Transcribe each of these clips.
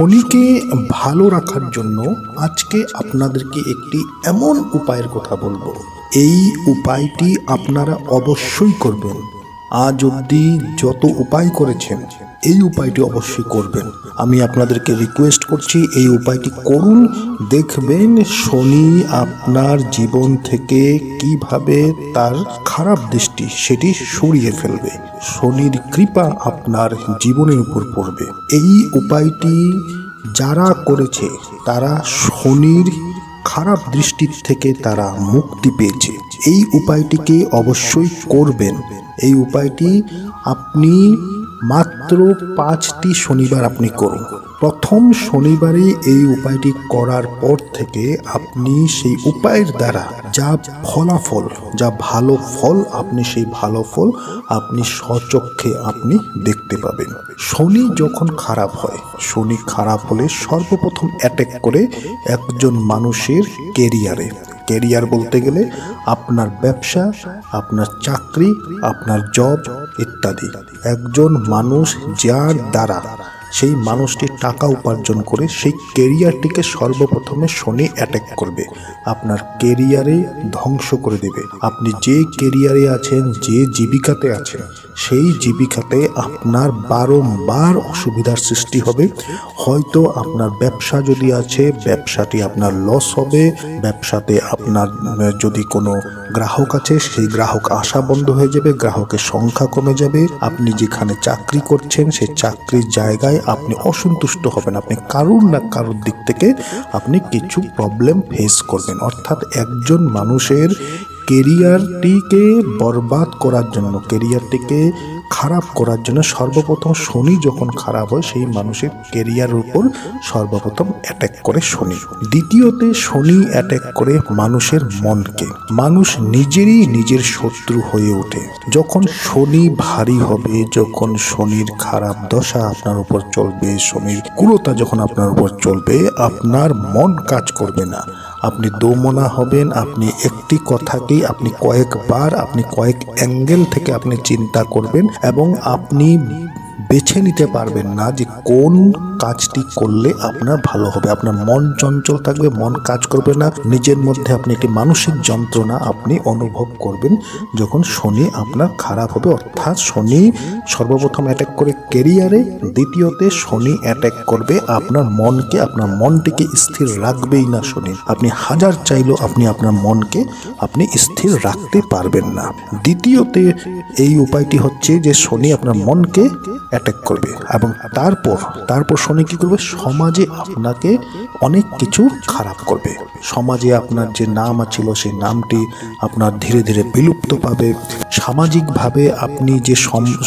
শনিকে ভালো রাখার জন্য আজকে আপনাদেরকে একটি এমন উপায়ের কথা বলবো। এই উপায়টি আপনারা অবশ্যই করবেন। আজ অবধি যত উপায় করেছেন এই উপায়টি অবশ্যই করবেন। আমি আপনাদেরকে রিকোয়েস্ট করছি এই উপায়টি করুন, দেখবেন শনি আপনার জীবন থেকে কিভাবে তার খারাপ দৃষ্টি সেটি সরিয়ে ফেলবে। শনির কৃপা আপনার জীবনের উপর পড়বে। এই উপায়টি যারা করেছে তারা শনির খারাপ দৃষ্টির থেকে তারা মুক্তি পেয়েছে। এই উপায়টিকে অবশ্যই করবেন। এই উপায়টি আপনি মাত্র 5টি শনিবার আপনি করুন। প্রথম শনিবারে এই উপায়টি করার পর থেকে আপনি সেই উপায়ের দ্বারা যা ফলাফল, যা ভালো ফল, আপনি সেই ভালো ফল আপনি স্বচক্ষে আপনি দেখতে পাবেন। শনি যখন খারাপ হয়, শনি খারাপ হলে সর্বপ্রথম অ্যাটাক করে একজন মানুষের কেরিয়ারে। কেরিয়ার বলতে গেলে আপনার ব্যবসা, আপনার চাকরি, আপনার জব ইত্যাদি। একজন মানুষ যার দ্বারা সেই মানুষটি টাকা উপার্জন করে সেই কেরিয়ারটিকে সর্বপ্রথমে শনি অ্যাটাক করবে, আপনার কেরিয়ারে ধ্বংস করে দেবে। আপনি যে কেরিয়ারে আছেন, যে জীবিকাতে আছেন, সেই জীবিকাতে আপনার বারংবার অসুবিধার সৃষ্টি হবে। হয়তো আপনার ব্যবসা যদি আছে, ব্যবসাটি আপনার লস হবে। ব্যবসাতে আপনার যদি কোনো গ্রাহক আছে, সেই গ্রাহক আসা বন্ধ হয়ে যাবে, গ্রাহকের সংখ্যা কমে যাবে। আপনি যেখানে চাকরি করছেন সেই চাকরির জায়গায় আপনি অসন্তুষ্ট হবেন। আপনি কারুর না কারুর দিক থেকে আপনি কিছু প্রবলেম ফেস করবেন। অর্থাৎ একজন মানুষের কেরিয়ারটিকে বরবাদ করার জন্য, কেরিয়ারটিকে খারাপ করার জন্য সর্বপ্রথম শনি যখন খারাপ হয় সেই মানুষের কেরিয়ারের উপর সর্বপ্রথম অ্যাটাক করে শনি। দ্বিতীয়তে শনি অ্যাটাক করে মানুষের মনকে। মানুষ নিজের শত্রু হয়ে ওঠে। যখন শনি ভারী হবে, যখন শনির খারাপ দশা আপনার উপর চলবে, শনির কুলতা যখন আপনার উপর চলবে, আপনার মন কাজ করবে না। আপনি দোমনা হবেন। আপনি একটি কথাকেই আপনি কয়েকবার, আপনি কয়েক অ্যাঙ্গেল থেকে আপনি চিন্তা করবেন এবং আপনি বেছে নিতে পারবেন না যে কোন কাজটি করলে আপনার ভালো হবে। আপনার মন চঞ্চল থাকবে, মন কাজ করবে না। নিজের মধ্যে আপনি একটি মানসিক যন্ত্রণা আপনি অনুভব করবেন যখন শনি আপনার খারাপ হবে। অর্থাৎ শনি সর্বপ্রথম অ্যাটাক করে কেরিয়ারে, দ্বিতীয়তে শনি অ্যাটাক করবে আপনার মনকে। আপনার মনটিকে স্থির রাখবেই না শনি। আপনি হাজার চাইলেও আপনি আপনার মনকে আপনি স্থির রাখতে পারবেন না। দ্বিতীয়তে এই উপায়টি হচ্ছে যে শনি আপনার মনকে অ্যাটাক করবে এবং তারপর শনি কি করবে? সমাজে আপনাকে অনেক কিছু খারাপ করবে। সমাজে আপনার যে নাম ছিল সেই নামটি আপনার ধীরে ধীরে বিলুপ্ত পাবে। সামাজিকভাবে আপনি যে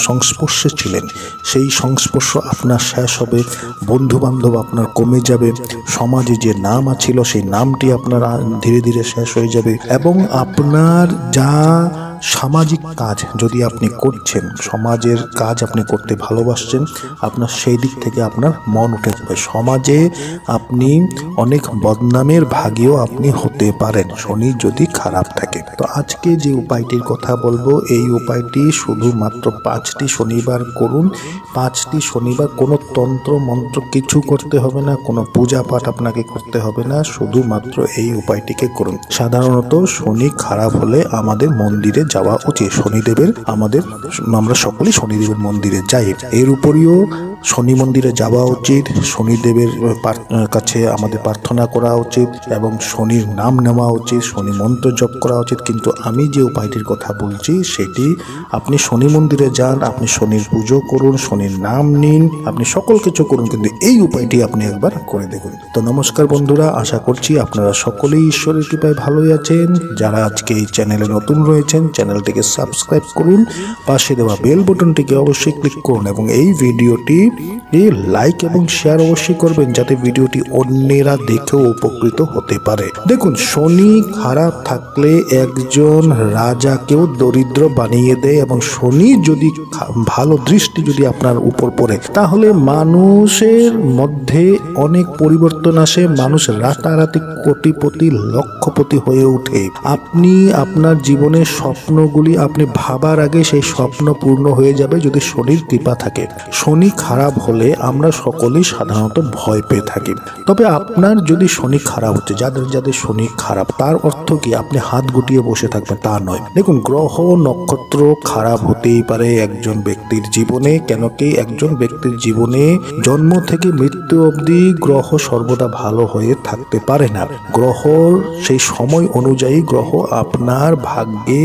সংস্পর্শে ছিলেন সেই সংস্পর্শ আপনার শেষ হবে। বন্ধু বান্ধব আপনার কমে যাবে। সমাজে যে নাম ছিল সেই নামটি আপনার ধীরে ধীরে শেষ হয়ে যাবে এবং আপনার যা সামাজিক কাজ যদি আপনি করছেন, সমাজের কাজ আপনি করতে ভালোবাসছেন, আপনার সেই দিক থেকে আপনার মন উঠে যাবে। সমাজে আপনি অনেক বদনামের ভাগীও আপনি হতে পারেন শনি যদি খারাপ থাকে। তো আজকে যে উপায়টির কথা বলবো, এই উপায়টি শুধুমাত্র 5টি শনিবার করুন। 5টি শনিবার কোনো তন্ত্র মন্ত্র কিছু করতে হবে না, কোনো পূজা পাঠ আপনাকে করতে হবে না, শুধুমাত্র এই উপায়টিকে করুন। সাধারণত শনি খারাপ হলে আমাদের মন্দিরে যাওয়া উচিত। শনিদেবের আমরা সকলেই শনিদেবের মন্দিরে যাই। এর উপরেও শনি মন্দিরে যাওয়া উচিত। শনিদেবের কাছে আমাদের প্রার্থনা করা উচিত এবং শনির নাম নেওয়া উচিত, শনি মন্ত্র জপ করা উচিত। কিন্তু আমি যে উপায়টির কথা বলছি সেটি আপনি শনি মন্দিরে যান, আপনি শনির পুজো করুন, শনির নাম নিন, আপনি সকল কিছু করুন, কিন্তু এই উপায়টি আপনি একবার করে দেখুন। তো নমস্কার বন্ধুরা, আশা করছি আপনারা সকলেই ঈশ্বরের কৃপায় ভালোই আছেন। যারা আজকে এই চ্যানেলে নতুন রয়েছেন, চ্যানেলটিকে সাবস্ক্রাইব করুন, পাশে দেওয়া বেল বাটনটিকে অবশ্যই ক্লিক করুন এবং এই ভিডিওটি লাইক এবং শেয়ার অবশ্যই করবেন যাতে ভিডিওটি অন্যেরা দেখেও উপকৃত হতে পারে। দেখুন, শনি খারাপ থাকলে একজন রাজাকেও দরিদ্র বানিয়ে দেয় এবং শনি যদি ভালো দৃষ্টি যদি আপনার উপর পড়ে তাহলে মানুষের মধ্যে অনেক পরিবর্তন আসে। মানুষ রাতারাতি কোটিপতি, লক্ষপতি হয়ে ওঠে। আপনি আপনার জীবনের স্বপ্নগুলি আপনি ভাবার আগে সেই স্বপ্ন পূর্ণ হয়ে যাবে যদি শনির কৃপা থাকে। শনি খারাপ খারাপ হলে আমরা সকলেই সাধারণত ভয় পেয়ে থাকি। তবে আপনার যদি শনি খারাপ হচ্ছে, যাদের যাদের শনি খারাপ, তার অর্থ কি আপনি হাত গুটিয়ে বসে থাকবেন তা নয়। দেখুন, গ্রহ নক্ষত্র খারাপ হতেই পারে একজন ব্যক্তির জীবনে, কেন কি একজন ব্যক্তির জীবনে জন্ম থেকে মৃত্যু অবধি গ্রহ সর্বদা ভালো হয়ে থাকতে পারে না। গ্রহর সেই সময় অনুযায়ী গ্রহ আপনার ভাগ্যে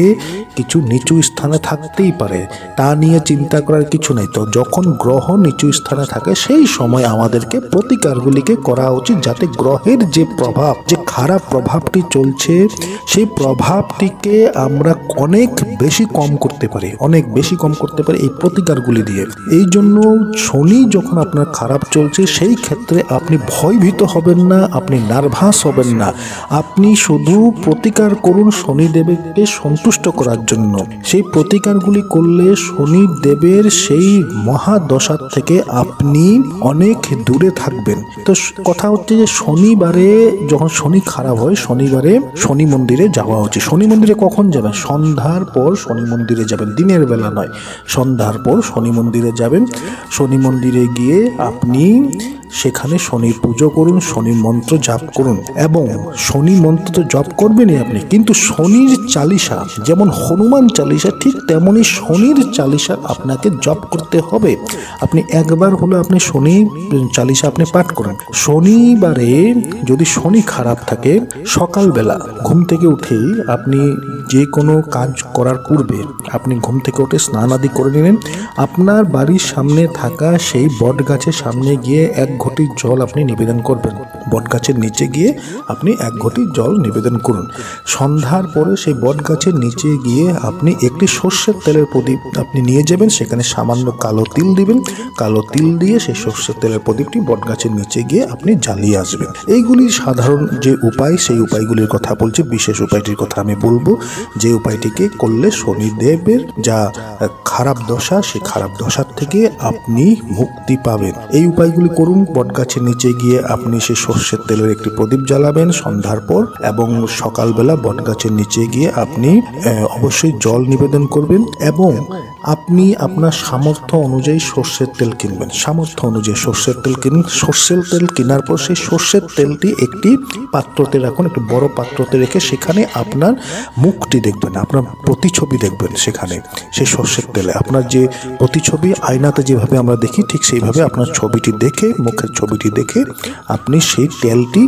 কিছু নিচু স্থানে থাকতেই পারে, তা নিয়ে চিন্তা করার কিছু নেই। তো যখন গ্রহ নিচু স্থানে থাকে সেই সময় আমাদেরকে প্রতিকারগুলিকে করা উচিত, যাতে গ্রহের যে প্রভাব, যে খারাপ প্রভাবটি চলছে সেই প্রভাবটিকে আমরা অনেক বেশি কম করতে পারি, অনেক বেশি কম করতে পারি এই প্রতিকারগুলি দিয়ে। এই জন্য শনি যখন আপনার খারাপ চলছে সেই ক্ষেত্রে আপনি ভয়ভীত হবেন না, আপনি নার্ভাস হবেন না, আপনি শুধু প্রতিকার করুন শনিদেবকে সন্তুষ্ট করার জন্য। সেই প্রতিকারগুলি করলে শনিদেবের সেই মহাদশার থেকে আপনি অনেক দূরে থাকবেন। তো কথা হচ্ছে যে শনিবারে যখন শনি খারাপ হয়, শনিবারে শনি মন্দিরে যাওয়া উচিত। শনি মন্দিরে কখন যাবেন? সন্ধ্যার পর শনি মন্দিরে যাবেন, দিনের বেলা নয়, সন্ধ্যার পর শনি মন্দিরে যাবেন। শনি মন্দিরে গিয়ে আপনি সেখানে শনি পুজো করুন, শনি মন্ত্র জাপ করুন, এবং শনি মন্ত্র তো জপ করবেনই আপনি, কিন্তু শনির চালিসা, যেমন হনুমান চালিসা ঠিক তেমনি শনির চালিসা আপনাকে জপ করতে হবে। আপনি একবার হলো আপনি শনি চালিসা আপনি পাঠ করুন। শনিবারে যদি শনি খারাপ থাকে, সকালবেলা ঘুম থেকে উঠেই আপনি যে কোনো কাজ করার পূর্বে আপনি ঘুম থেকে উঠে স্নান আদি করে নিলেন, আপনার বাড়ির সামনে থাকা সেই বট গাছের সামনে গিয়ে 1 ঘটি জল আপনি নিবেদন করবেন। বট গাছের নিচে গিয়ে আপনি 1 ঘটি জল নিবেদন করুন। সন্ধ্যার পরে সেই বট গাছের নিচে গিয়ে আপনি একটি সর্ষের তেলের প্রদীপ আপনি নিয়ে যাবেন, সেখানে সামান্য কালো তিল দিবেন, কালো তিল দিয়ে সেই সর্ষের তেলের প্রদীপটি বট গাছের নিচে গিয়ে আপনি জ্বালিয়ে আসবেন। এইগুলি সাধারণ যে উপায়, সেই উপায়গুলির কথা বলছি। বিশেষ উপায়টির কথা আমি বলবো, যে উপায়টিকে করলে শনিদেবের যা খারাপ দশা, সেই খারাপ দশার থেকে আপনি মুক্তি পাবেন। এই উপায়গুলি করুন। বটগাছের নিচে গিয়ে আপনি সেই সর্ষের তেলের একটি প্রদীপ জ্বালাবেন সন্ধ্যার পর, এবং সকালবেলা বটগাছের নিচে গিয়ে আপনি অবশ্যই জল নিবেদন করবেন, এবং আপনি আপনার সামর্থ্য অনুযায়ী সর্ষের তেল কিনবেন। সামর্থ্য অনুযায়ী সর্ষের তেল কিনুন। সর্ষের তেল কেনার পর সেই সর্ষের তেলটি একটি পাত্রতে রাখুন, একটি বড় পাত্রতে রেখে সেখানে আপনার মুখটি দেখবেন, আপনার প্রতিছবি দেখবেন। সেখানে সেই সর্ষের তেলে আপনার যে প্রতিছবি, আয়নাতে যেভাবে আমরা দেখি ঠিক সেইভাবে আপনার ছবিটি দেখে, মুখের ছবিটি দেখে আপনি সেই তেলটি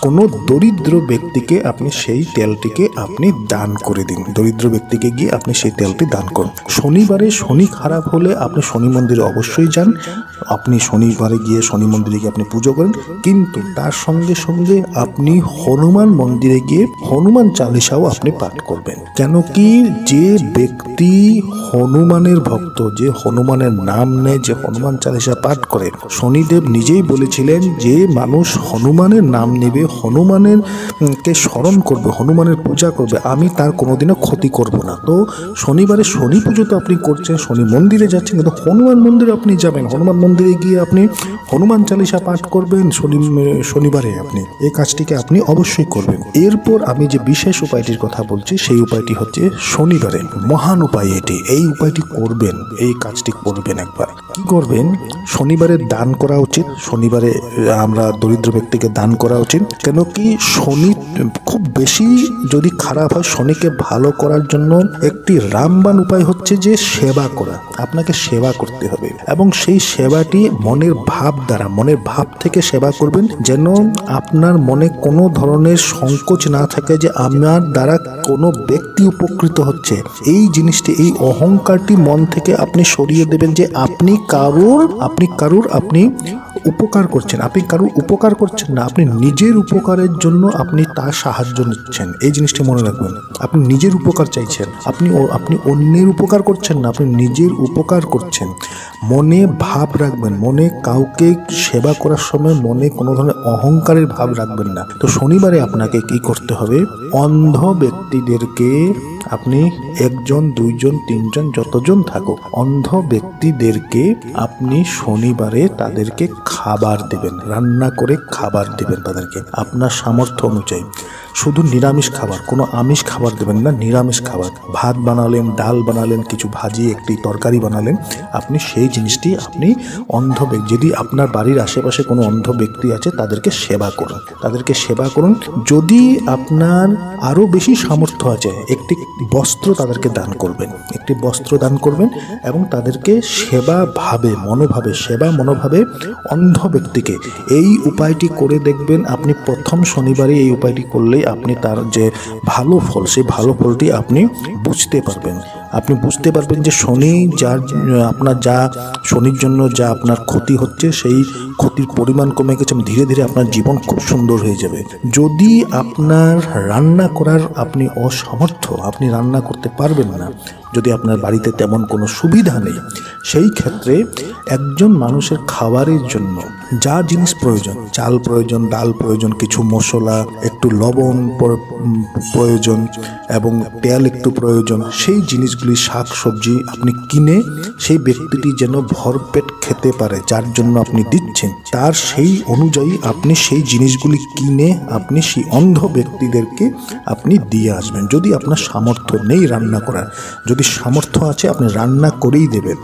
কোনো দরিদ্র ব্যক্তিকে আপনি সেই তেলটিকে আপনি দান করে দিন। দরিদ্র ব্যক্তিকে গিয়ে আপনি সেই তেলটি দান করুন। শনিবারে শনি খারাপ হলে আপনি শনি মন্দিরে অবশ্যই যান। আপনি শনিবারে গিয়ে শনি মন্দিরে গিয়ে আপনি পুজো করেন, কিন্তু তার সঙ্গে সঙ্গে আপনি হনুমান মন্দিরে গিয়ে হনুমান চালিসাও আপনি পাঠ করবেন। কেন কি, যে ব্যক্তি হনুমানের ভক্ত, যে হনুমানের নাম নেয়, যে হনুমান চালিসা পাঠ করে, শনিদেব নিজেই বলেছিলেন যে মানুষ হনুমানের নাম নেবে, হনুমানের কে স্মরণ করবে, হনুমানের পূজা করবে, আমি তার কোনোদিনও ক্ষতি করব না। তো শনিবারে শনি পুজো তো আপনি করছেন, শনি মন্দিরে যাচ্ছেন, কিন্তু হনুমান মন্দিরে আপনি যাবেন। হনুমান মন্দিরে গিয়ে আপনি হনুমান চালিসা পাঠ করবেন শনিবারে। আপনি এই কাজটিকে আপনি অবশ্যই করবেন। এরপর আমি যে বিশেষ উপায়টির কথা বলছি, সেই উপায়টি হচ্ছে শনিবারে মহান উপায় এটি। এই উপায়টি করবেন, এই কাজটি করবেন একবার। কি করবেন? শনিবারে দান করা উচিত। শনিবারে আমরা দরিদ্র ব্যক্তিকে দান করা উচিত। কেন কি, শনি খুব বেশি যদি খারাপ হয়, শনিকে ভালো করার জন্য একটি রামবাণ উপায় হচ্ছে যে সেবা করা। আপনাকে সেবা করতে হবে, এবং সেই সেবাটি মনের ভাব দ্বারা, মনের ভাব থেকে সেবা করবেন, যেন আপনার মনে কোনো ধরনের সংকোচ না থাকে যে আমার দ্বারা কোনো ব্যক্তি উপকৃত হচ্ছে। এই জিনিসটি, এই অহংকারটি মন থেকে আপনি সরিয়ে দেবেন, যে আপনি কারুর উপকার করছেন, আপনি কারুর উপকার করছেন না, আপনি নিজের উপকারের জন্য আপনি তার সাহায্য নিচ্ছেন। এই জিনিসটি মনে রাখবেন। আপনি নিজের উপকার চাইছেন, আপনি অন্যের উপকার করছেন না, আপনি নিজের উপকার করছেন। মনে ভাব রাখবেন, মনে কাউকে সেবা করার সময় মনে কোনো ধরনের অহংকারের ভাব রাখবেন না। তো শনিবারে আপনাকে কি করতে হবে? অন্ধ ব্যক্তি ব্যক্তিদেরকে আপনি একজন, দুইজন, তিনজন, যতজন থাকুক, অন্ধ ব্যক্তিদেরকে আপনি শনিবারে তাদেরকে খাবার দেবেন, রান্না করে খাবার দেবেন তাদেরকে আপনার সামর্থ্য অনুযায়ী। শুধু নিরামিষ খাবার, কোনো আমিষ খাবার দেবেন না, নিরামিষ খাবার। ভাত বানালেন, ডাল বানালেন, কিছু ভাজি, একটি তরকারি বানালেন, আপনি সেই জিনিসটি আপনি অন্ধ ব্যক্তি, যদি আপনার বাড়ির আশেপাশে কোনো অন্ধ ব্যক্তি আছে তাদেরকে সেবা করুন, তাদেরকে সেবা করুন। যদি আপনার আরও বেশি সামর্থ্য আছে, একটি বস্ত্র তাদেরকে দান করবেন, একটি বস্ত্র দান করবেন এবং তাদেরকে সেবা মনোভাবে অন্ধ ব্যক্তিকে এই উপায়টি করে দেখবেন। আপনি প্রথম শনিবারে এই উপায়টি করলে আপনি তার যে ভালো ফল, সেই ভালো ফলটি আপনি বুঝতে পারবেন। আপনি বুঝতে পারবেন যে শনির জন্য যা আপনার ক্ষতি হচ্ছে, সেই ক্ষতির পরিমাণ কমে গেছে। ধীরে ধীরে আপনার জীবন খুব সুন্দর হয়ে যাবে। যদি আপনার রান্না করার আপনি অসামর্থ্য, আপনি রান্না করতে পারবেন না, যদি আপনার বাড়িতে তেমন কোনো সুবিধা নেই, সেই ক্ষেত্রে একজন মানুষের খাবারের জন্য যা জিনিস প্রয়োজন, চাল প্রয়োজন, ডাল প্রয়োজন, কিছু মশলা, একটু লবণ প্রয়োজন এবং তেল একটু প্রয়োজন, সেই জিনিসগুলি, শাক সবজি আপনি কিনে সেই ব্যক্তিটি যেন ভরপেট খেতে পারে, যার জন্য আপনি দিচ্ছেন, তার সেই অনুযায়ী আপনি সেই জিনিসগুলি কিনে আপনি সেই অন্ধ ব্যক্তিদেরকে আপনি দিয়ে আসবেন। যদি আপনার সামর্থ্য নেই রান্না করার, যদি সামর্থ্য আছে আপনি রান্না করেই দেবেন।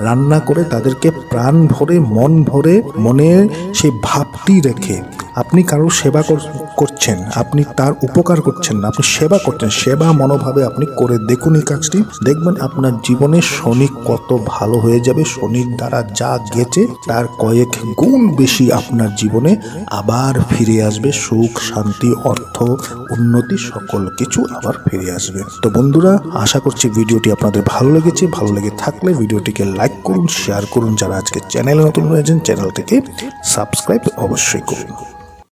রান্না করে তাদেরকে প্রাণ ভরে, মন ভরে, মনে সেই ভাবটি রেখে আপনি কারোর সেবা করছেন, আপনি তার উপকার করছেন না, আপনি সেবা করছেন, সেবা মনোভাবে আপনি করে দেখুন এই কাজটি। দেখবেন আপনার জীবনে শনি কত ভালো হয়ে যাবে। শনির দ্বারা যা গেছে তার কয়েক গুণ বেশি আপনার জীবনে আবার ফিরে আসবে। সুখ, শান্তি, অর্থ, উন্নতি, সকল কিছু আবার ফিরে আসবে। তো বন্ধুরা, আশা করছি ভিডিওটি আপনাদের ভালো লেগেছে। ভালো লেগে থাকলে ভিডিওটিকে লাইক করুন, শেয়ার করুন। যারা আজকে চ্যানেলে নতুন হয়েছেন, চ্যানেলটিকে সাবস্ক্রাইব অবশ্যই করুন।